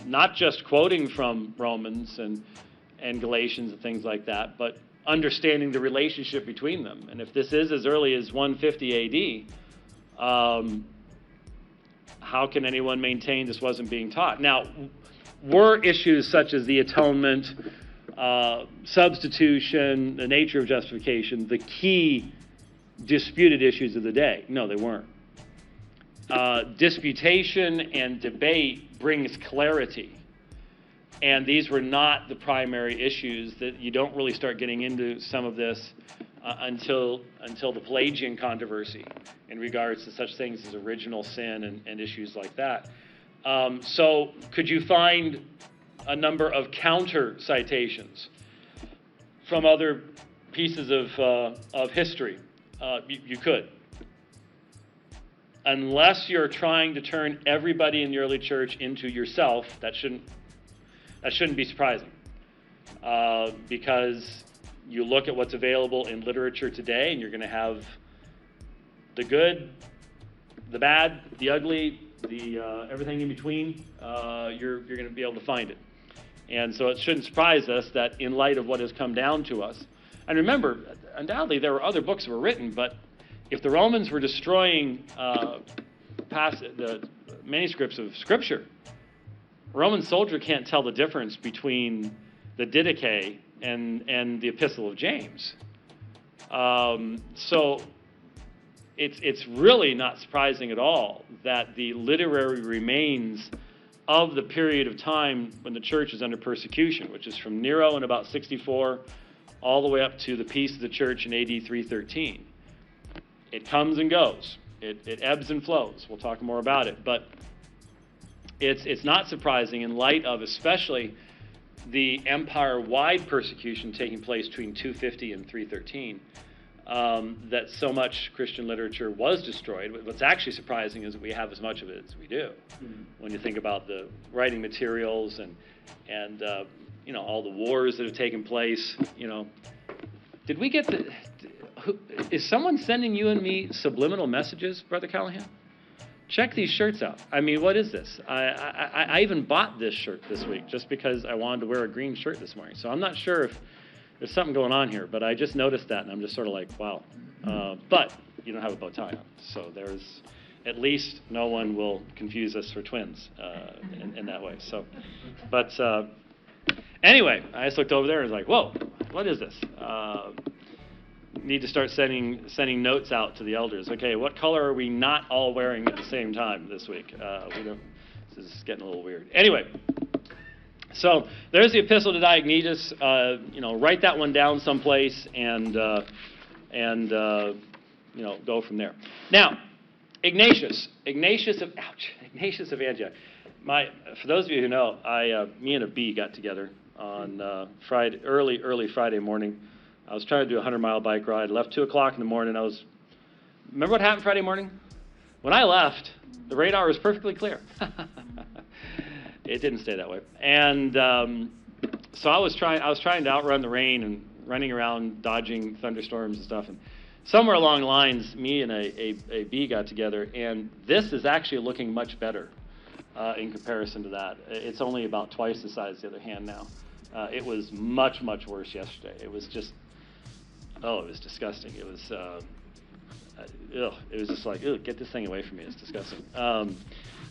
not just quoting from Romans and Galatians and things like that, but understanding the relationship between them. And if this is as early as 150 AD, how can anyone maintain this wasn't being taught? Now, were issues such as the atonement, substitution, the nature of justification, the key disputed issues of the day? No, they weren't. Disputation and debate brings clarity. And these were not the primary issues. That you don't really start getting into some of this until the Pelagian controversy in regards to such things as original sin and issues like that. So could you find a number of counter citations from other pieces of history? You could. Unless you're trying to turn everybody in the early church into yourself, that shouldn't be surprising, because you look at what's available in literature today, and you're going to have the good, the bad, the ugly, the everything in between. You're going to be able to find it, and so it shouldn't surprise us that in light of what has come down to us, and remember, undoubtedly there were other books that were written, but if the Romans were destroying the manuscripts of Scripture, a Roman soldier can't tell the difference between the Didache and the Epistle of James. So it's really not surprising at all that the literary remains of the period of time when the church is under persecution, which is from Nero in about 64 all the way up to the peace of the church in AD 313. It comes and goes. It ebbs and flows. We'll talk more about it. But it's not surprising in light of especially the empire-wide persecution taking place between 250 and 313, that so much Christian literature was destroyed. What's actually surprising is that we have as much of it as we do. Mm-hmm. When you think about the writing materials and all the wars that have taken place, did we get the... Is someone sending you and me subliminal messages, Brother Callahan? Check these shirts out. I mean, what is this? I even bought this shirt this week just because I wanted to wear a green shirt this morning. So I'm not sure if there's something going on here, but I just noticed that, and I'm just sort of like, wow. But you don't have a bow tie on, so there's at least no one will confuse us for twins in that way. So, but anyway, I just looked over there and was like, whoa, what is this? Need to start sending notes out to the elders. Okay, what color are we not all wearing at the same time this week? This is getting a little weird. Anyway, so there's the Epistle to Diognetus. Write that one down someplace and go from there. Now, Ignatius of Antioch. For those of you who know, me and a bee got together on Friday, early Friday morning. I was trying to do a 100-mile bike ride. Left 2 o'clock in the morning. Remember what happened Friday morning? When I left, the radar was perfectly clear. It didn't stay that way. And so I was trying to outrun the rain and running around dodging thunderstorms and stuff. And somewhere along the lines, me and a bee got together. And this is actually looking much better in comparison to that. It's only about twice the size of the other hand now. It was much, much worse yesterday. It was just... Oh, it was disgusting. It was, it was just like, get this thing away from me. It's disgusting.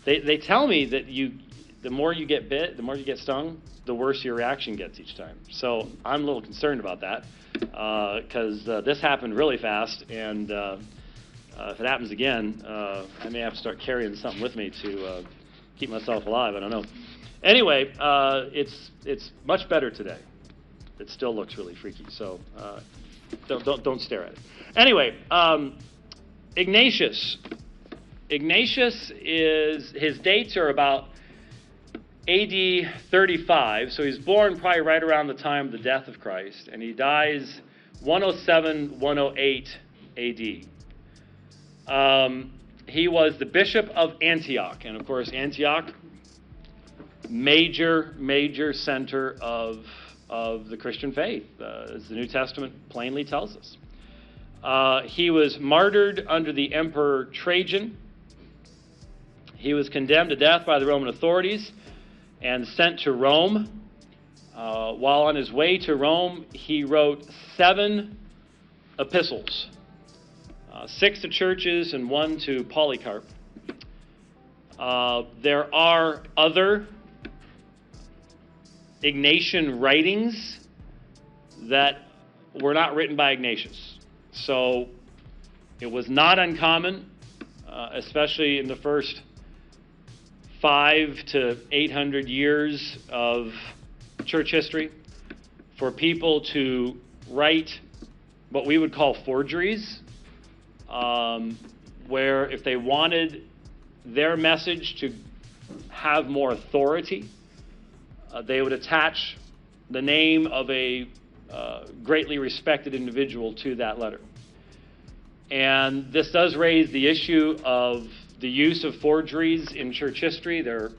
They tell me that the more you get bit, the more you get stung, the worse your reaction gets each time. So I'm a little concerned about that because this happened really fast, and if it happens again, I may have to start carrying something with me to keep myself alive. I don't know. Anyway, it's much better today. It still looks really freaky, so don't stare at it. Anyway, Ignatius. Ignatius his dates are about AD 35, so he's born probably right around the time of the death of Christ, and he dies 107, 108 AD. He was the bishop of Antioch, and of course Antioch, major center of the Christian faith, as the New Testament plainly tells us. He was martyred under the Emperor Trajan. He was condemned to death by the Roman authorities. and sent to Rome. While on his way to Rome, he wrote 7 epistles, 6 to churches and 1 to Polycarp. There are other Ignatian writings that were not written by Ignatius. So it was not uncommon, especially in the first 500 to 800 years of church history, for people to write what we would call forgeries, where if they wanted their message to have more authority, they would attach the name of a greatly respected individual to that letter. And this does raise the issue of the use of forgeries in church history. There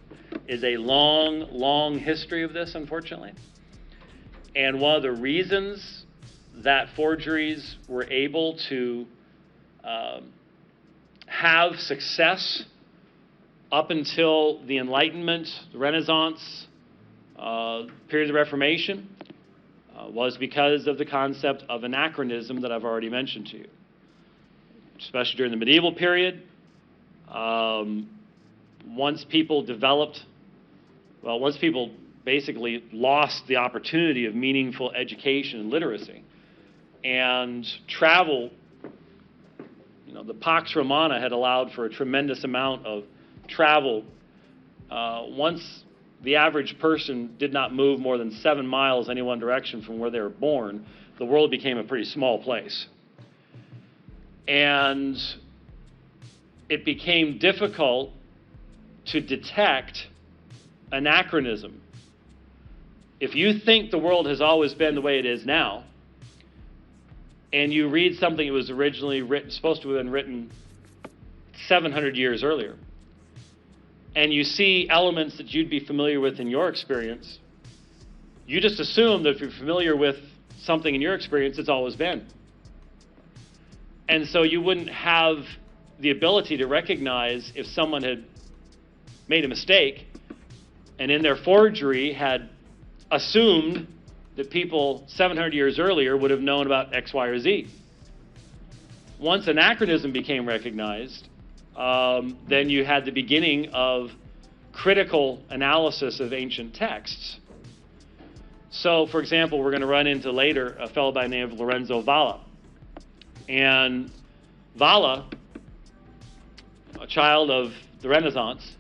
is a long, long history of this, unfortunately. And one of the reasons that forgeries were able to have success up until the Enlightenment, the Renaissance, period of the Reformation, was because of the concept of anachronism that I've already mentioned to you. Especially during the medieval period, once people basically lost the opportunity of meaningful education and literacy, and travel, the Pax Romana had allowed for a tremendous amount of travel. Once the average person did not move more than 7 miles any one direction from where they were born, the world became a pretty small place. And it became difficult to detect anachronism. If you think the world has always been the way it is now, and you read something that was originally supposed to have been written 700 years earlier, and you see elements that you'd be familiar with in your experience, you just assume that if you're familiar with something in your experience, it's always been. And so you wouldn't have the ability to recognize if someone had made a mistake and in their forgery had assumed that people 700 years earlier would have known about X, Y, or Z. Once anachronism became recognized, then you had the beginning of critical analysis of ancient texts. So, for example, we're going to run into later a fellow by the name of Lorenzo Valla. And Valla, a child of the Renaissance,